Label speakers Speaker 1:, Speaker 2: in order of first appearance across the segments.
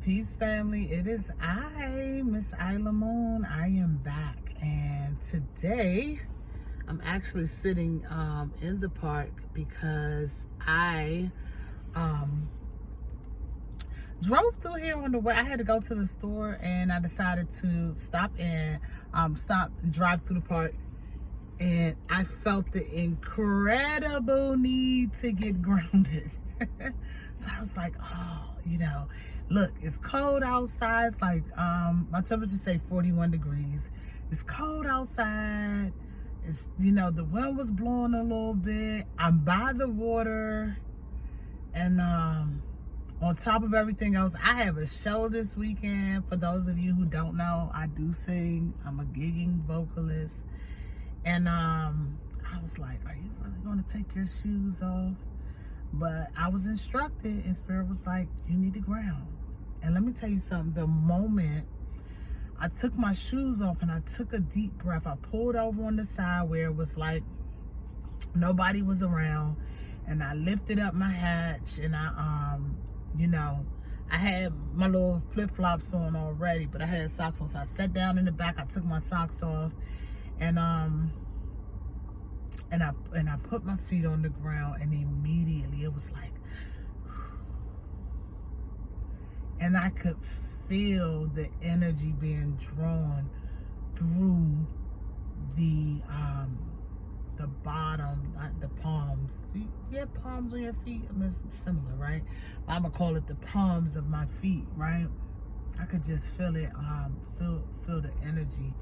Speaker 1: Peace, family. It is I, Miss Iilah Moon. I am back, and today I'm actually sitting in the park because I drove through here on the way. I had to go to the store, and I decided to stop and drive through the park. And I felt the incredible need to get grounded. So I was like, look, it's cold outside. It's like, my temperature say 41 degrees. It's cold outside. It's, the wind was blowing a little bit. I'm by the water. And on top of everything else, I have a show this weekend. For those of you who don't know, I do sing. I'm a gigging vocalist. And I was like, are you really going to take your shoes off? But I was instructed, and Spirit was like, you need to ground. And let me tell you something. The moment I took my shoes off and I took a deep breath, I pulled over on the side where it was like nobody was around, and I lifted up my hatch, and I had my little flip-flops on already, but I had socks on. So I sat down in the back, I took my socks off, and I put my feet on the ground, and immediately it was like, and I could feel the energy being drawn through the bottom, the palms. You have palms on your feet? I mean, it's similar, right? I'm gonna call it the palms of my feet, right? I could just feel it, feel the energy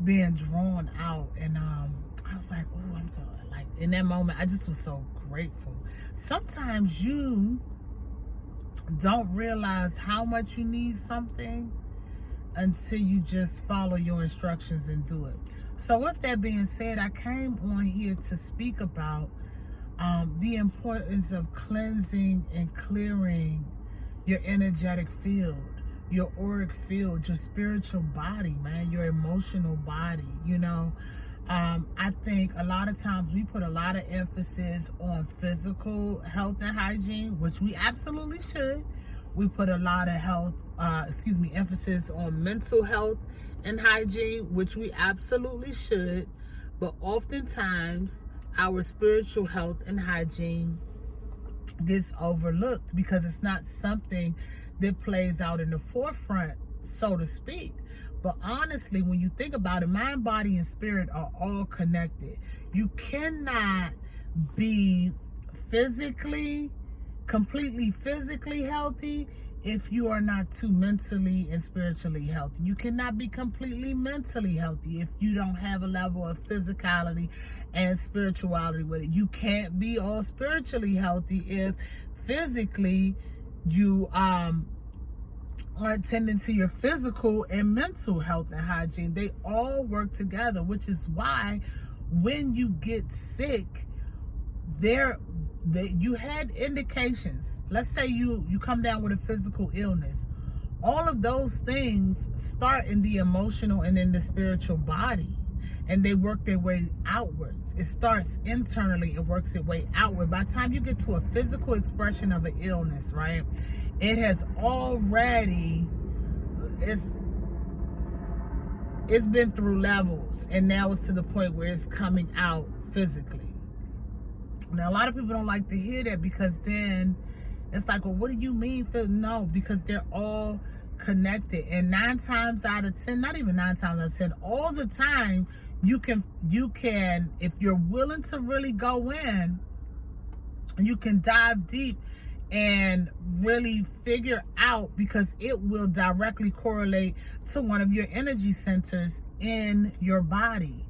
Speaker 1: being drawn out, and I was like, oh, I'm so, like, in that moment, I just was so grateful. Sometimes you don't realize how much you need something until you just follow your instructions and do it. So with that being said, I came on here to speak about the importance of cleansing and clearing your energetic field, your auric field, your spiritual body, man, your emotional body. I think a lot of times we put a lot of emphasis on physical health and hygiene, which we absolutely should. We put a lot of emphasis on mental health and hygiene, which we absolutely should. But oftentimes our spiritual health and hygiene gets overlooked because it's not something that plays out in the forefront, so to speak. But honestly, when you think about it, mind, body, and spirit are all connected. You cannot be completely physically healthy if you are not too mentally and spiritually healthy. You cannot be completely mentally healthy if you don't have a level of physicality and spirituality with it. You can't be all spiritually healthy if physically you aren't tending to your physical and mental health and hygiene. They all work together, which is why when you get sick, you had indications. Let's say you come down with a physical illness. All of those things start in the emotional and in the spiritual body, and they work their way outwards. It starts internally and works its way outward. By the time you get to a physical expression of an illness, right, it has already, it's been through levels, and now it's to the point where it's coming out physically. Now, a lot of people don't like to hear that, because then it's like, well, what do you mean? No, because they're all connected. And 9 times out of 10, not even 9 times out of 10, all the time, you can, if you're willing to really go in, you can dive deep and really figure out, because it will directly correlate to one of your energy centers in your body,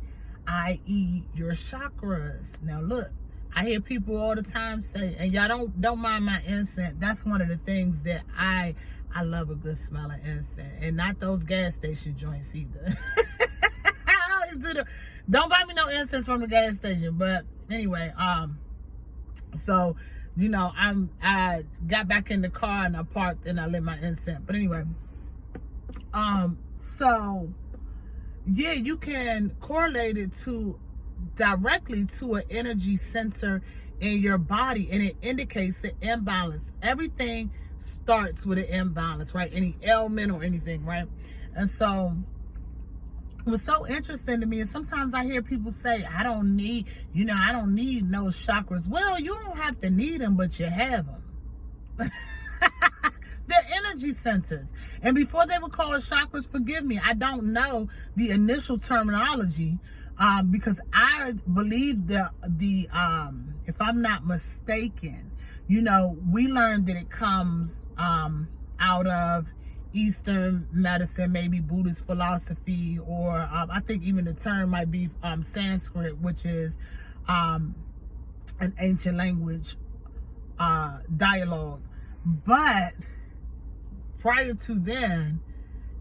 Speaker 1: i.e. your chakras. Now look, I hear people all the time say, and y'all don't mind my incense. That's one of the things that I love, a good smell of incense, and not those gas station joints either. I always do don't buy me no incense from the gas station. But anyway, so I got back in the car and I parked and I lit my incense. But anyway, so yeah, you can correlate it directly to an energy center in your body, and it indicates the imbalance. Everything starts with an imbalance, right? Any ailment or anything, right? And so what's so interesting to me is sometimes I hear people say, I don't need no chakras. Well, you don't have to need them, but you have them. They're energy centers. And before they were called chakras, forgive me, I don't know the initial terminology, because I believe the if I'm not mistaken, we learned that it comes out of Eastern medicine, maybe Buddhist philosophy, or I think even the term might be Sanskrit, which is an ancient language dialogue. But prior to then,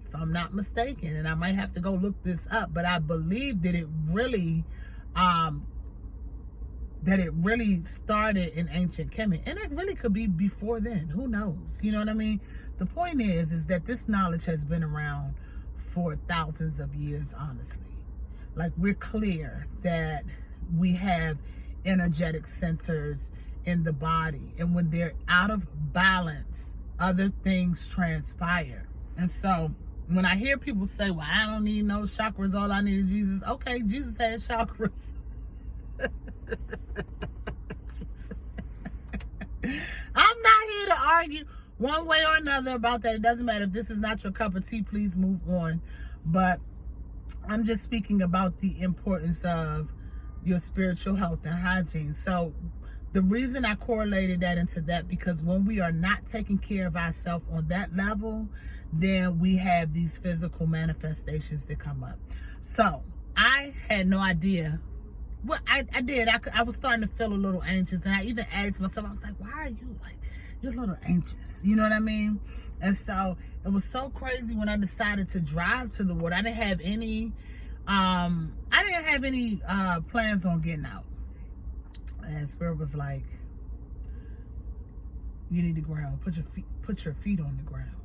Speaker 1: if I'm not mistaken, and I might have to go look this up, but I believe that it really started in ancient Kemet, and it really could be before then. Who knows? You know what I mean? The point is that this knowledge has been around for thousands of years, honestly. Like, we're clear that we have energetic centers in the body, and when they're out of balance, other things transpire. And so when I hear people say, well, I don't need no chakras, all I need is Jesus. Okay, Jesus had chakras. I'm not here to argue one way or another about that. It doesn't matter. If this is not your cup of tea, please move on. But I'm just speaking about the importance of your spiritual health and hygiene. So the reason I correlated that into that, because when we are not taking care of ourselves on that level, then we have these physical manifestations that come up. So I had no idea. Well, I did. I was starting to feel a little anxious, and I even asked myself, I was like, why are you you're a little anxious? You know what I mean? And so it was so crazy when I decided to drive to the water. I didn't have any plans on getting out. And Spirit was like, you need the ground. Put your feet on the ground.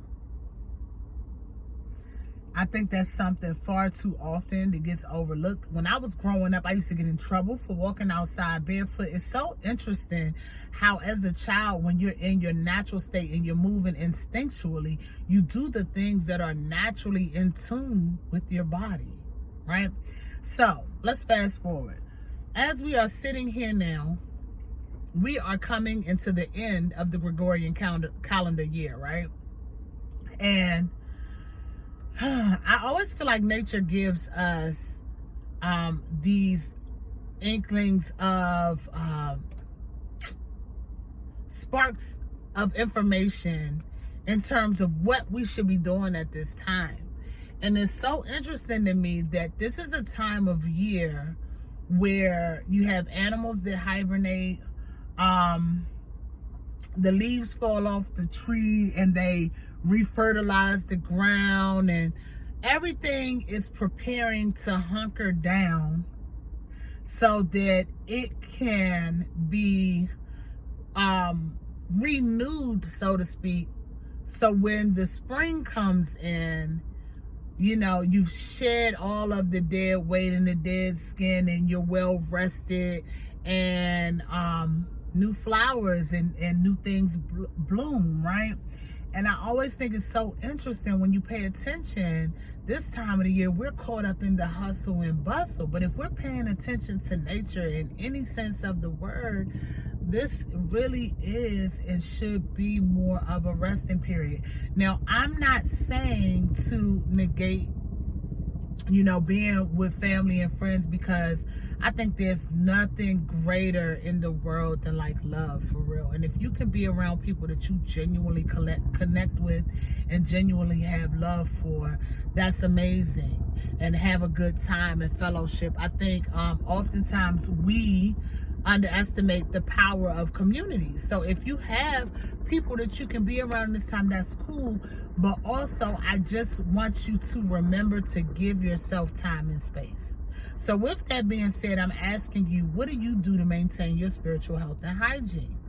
Speaker 1: I think that's something far too often that gets overlooked. When I was growing up, I used to get in trouble for walking outside barefoot. It's so interesting how, as a child, when you're in your natural state and you're moving instinctually, you do the things that are naturally in tune with your body, right? So let's fast forward. As we are sitting here now, we are coming into the end of the Gregorian calendar year, right? And I always feel like nature gives us these inklings of sparks of information in terms of what we should be doing at this time. And it's so interesting to me that this is a time of year where you have animals that hibernate, the leaves fall off the tree and they refertilize the ground, and everything is preparing to hunker down so that it can be renewed, so to speak. So when the spring comes in, you've shed all of the dead weight and the dead skin, and you're well rested, and new flowers and new things bloom, right? And I always think it's so interesting when you pay attention. This time of the year, we're caught up in the hustle and bustle. But if we're paying attention to nature in any sense of the word, this really is and should be more of a resting period. Now, I'm not saying to negate, being with family and friends, because I think there's nothing greater in the world than love, for real. And if you can be around people that you genuinely connect with and genuinely have love for, that's amazing. And have a good time and fellowship. I think oftentimes we underestimate the power of community. So if you have people that you can be around this time, that's cool. But also, I just want you to remember to give yourself time and space. So with that being said, I'm asking you, what do you do to maintain your spiritual health and hygiene?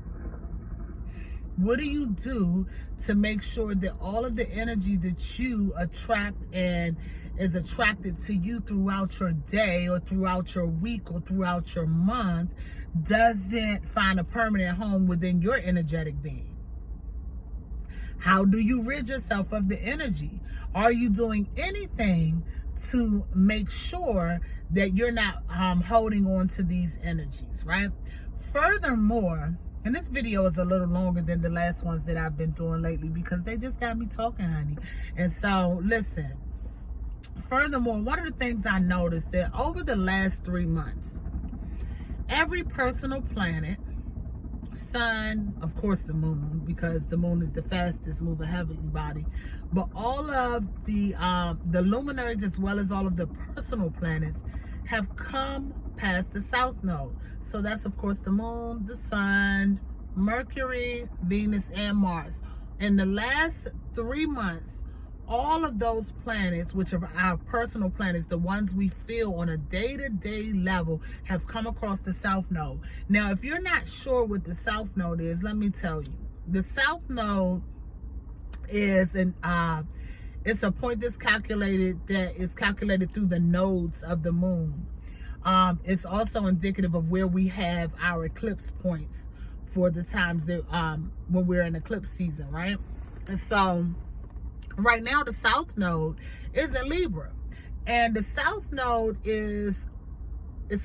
Speaker 1: What do you do to make sure that all of the energy that you attract and is attracted to you throughout your day or throughout your week or throughout your month doesn't find a permanent home within your energetic being? How do you rid yourself of the energy? Are you doing anything to make sure that you're not holding on to these energies, right? Furthermore, and this video is a little longer than the last ones that I've been doing lately because they just got me talking, honey. And so, listen. Furthermore, one of the things I noticed that over the last 3 months, every personal planet, sun, of course the moon, because the moon is the fastest moving heavenly body, but all of the luminaries as well as all of the personal planets have come past the south node. So that's of course the moon, the sun, Mercury, Venus, and Mars. In the last 3 months, all of those planets, which are our personal planets, the ones we feel on a day-to-day level, have come across the south node. Now, if you're not sure what the south node is, let me tell you. The south node is it's a point that's calculated through the nodes of the moon. It's also indicative of where we have our eclipse points for the times that when we're in eclipse season, right? And so right now, the South Node is in Libra. And the South Node it's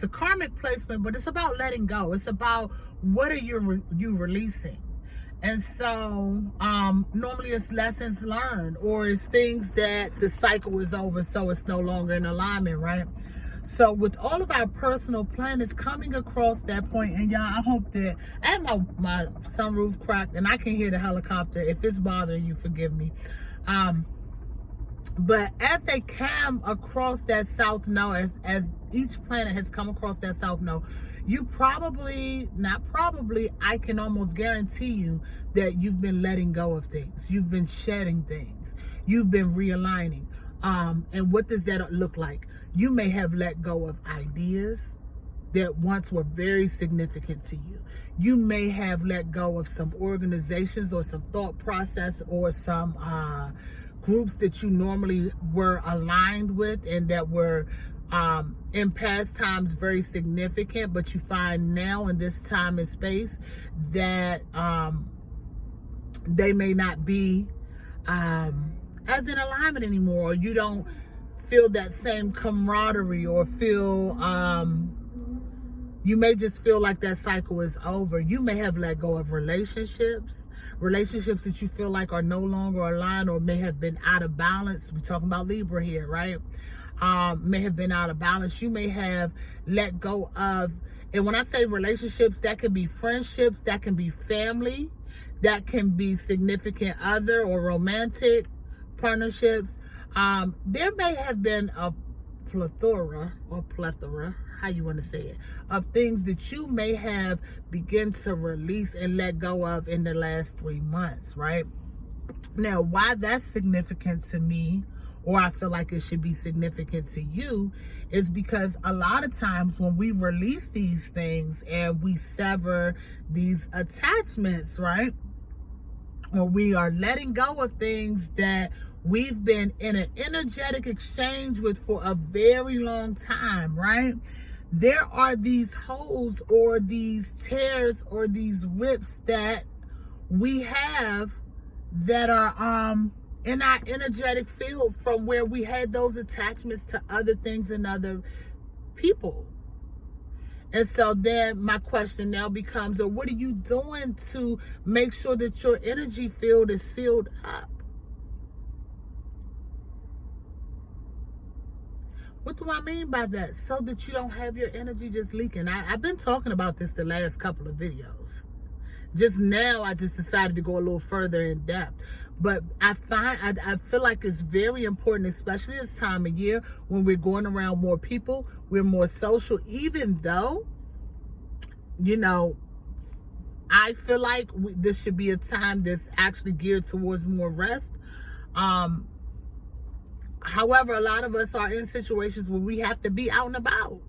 Speaker 1: a karmic placement, but it's about letting go. It's about what are you releasing? And so normally it's lessons learned, or it's things that the cycle is over, so it's no longer in alignment, right? So with all of our personal planets coming across that point, and y'all, I hope that I have my sunroof cracked and I can hear the helicopter. If it's bothering you, forgive me. But as they come across that south node, as each planet has come across that south node, you I can almost guarantee you that you've been letting go of things. You've been shedding things. You've been realigning. And what does that look like? You may have let go of ideas that once were very significant to you. You may have let go of some organizations or some thought process or some groups that you normally were aligned with and that were in past times very significant, but you find now in this time and space that they may not be as in alignment anymore, or you don't feel that same camaraderie, or feel you may just feel like that cycle is over. You may have let go of relationships that you feel like are no longer aligned or may have been out of balance. We're talking about Libra here, right? May have been out of balance. You may have let go of, and when I say relationships, that can be friendships, that can be family, that can be significant other or romantic partnerships. There may have been a plethora, how you want to say it, of things that you may have begun to release and let go of in the last 3 months, right? Now, why that's significant to me, or I feel like it should be significant to you, is because a lot of times when we release these things and we sever these attachments, right? Or we are letting go of things that we've been in an energetic exchange with for a very long time, right? There are these holes or these tears or these rips that we have that are in our energetic field from where we had those attachments to other things and other people. And so then my question now becomes, what are you doing to make sure that your energy field is sealed up? What do I mean by that? So that you don't have your energy just leaking. I've been talking about this the last couple of videos. Just now, I just decided to go a little further in depth. But I feel like it's very important, especially this time of year when we're going around more people, we're more social, even though, you know, I feel like this should be a time that's actually geared towards more rest. However, a lot of us are in situations where we have to be out and about.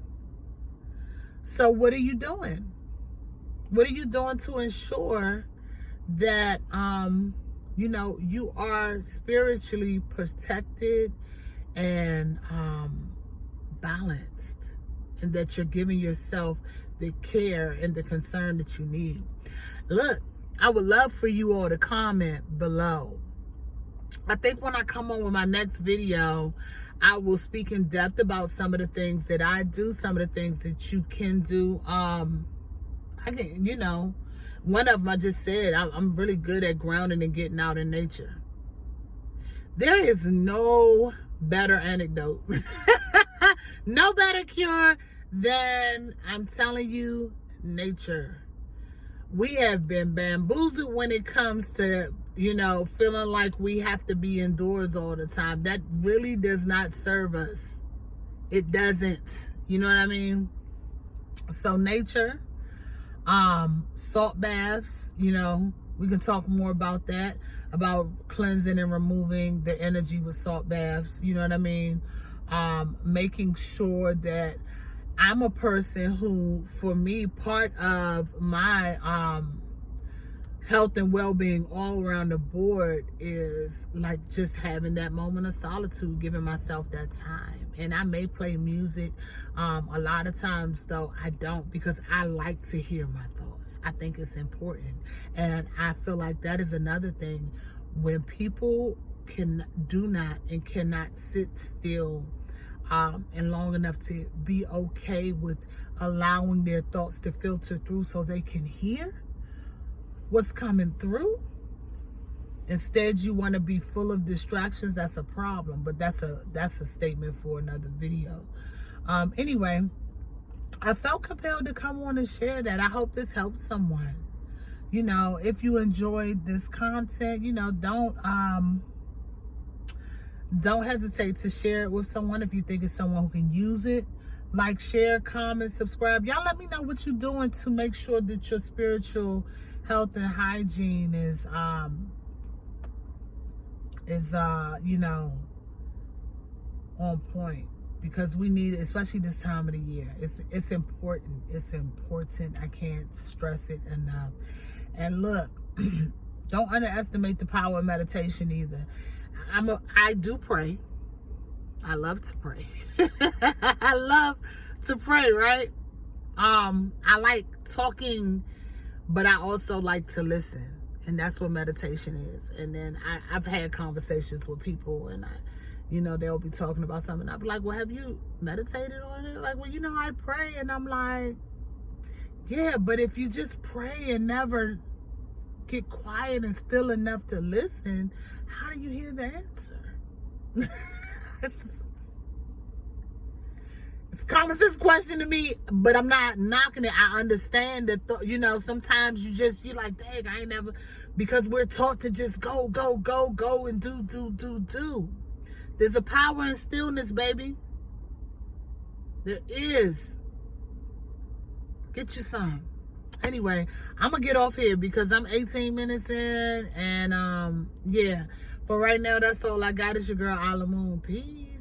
Speaker 1: So what are you doing? What are you doing to ensure that, you know, you are spiritually protected and balanced, and that you're giving yourself the care and the concern that you need? Look, I would love for you all to comment below. I think when I come on with my next video, I will speak in depth about some of the things that I do, some of the things that you can do. I can, one of them I just said, I'm really good at grounding and getting out in nature. There is no better antidote, no better cure than, I'm telling you, nature. We have been bamboozled when it comes to, feeling like we have to be indoors all the time. That really does not serve us. It doesn't. You know what I mean? So nature, salt baths, we can talk more about that, about cleansing and removing the energy with salt baths. You know what I mean? Making sure that I'm a person who, for me, part of my health and well-being all around the board is like just having that moment of solitude, giving myself that time. And I may play music. A lot of times, though, I don't, because I like to hear my thoughts. I think it's important. And I feel like that is another thing. When people cannot sit still and long enough to be okay with allowing their thoughts to filter through so they can hear what's coming through. Instead, you want to be full of distractions. That's a problem, but that's a statement for another video. Anyway, I felt compelled to come on and share that. I hope this helps someone. If you enjoyed this content, don't hesitate to share it with someone if you think it's someone who can use it. Like, share, comment, subscribe. Y'all let me know what you're doing to make sure that your spiritual health and hygiene is on point, because we need it, especially this time of the year. It's important. It's important. I can't stress it enough. And look, don't underestimate the power of meditation either. I do pray. I love to pray. I love to pray, right? I like talking, but I also like to listen. And that's what meditation is. And then I've had conversations with people, and they'll be talking about something. I'll be like, well, have you meditated on it? Like, well, I pray. And I'm like, yeah, but if you just pray and never get quiet and still enough to listen, how do you hear the answer? It's a common sense question to me, but I'm not knocking it. I understand that, sometimes you're like, dang, I ain't never, because we're taught to just go and do. There's a power in stillness, baby. There is. Get you some. Anyway, I'm going to get off here because I'm 18 minutes in, and yeah. For right now, that's all I got. It's your girl, Iilah Moon. Peace.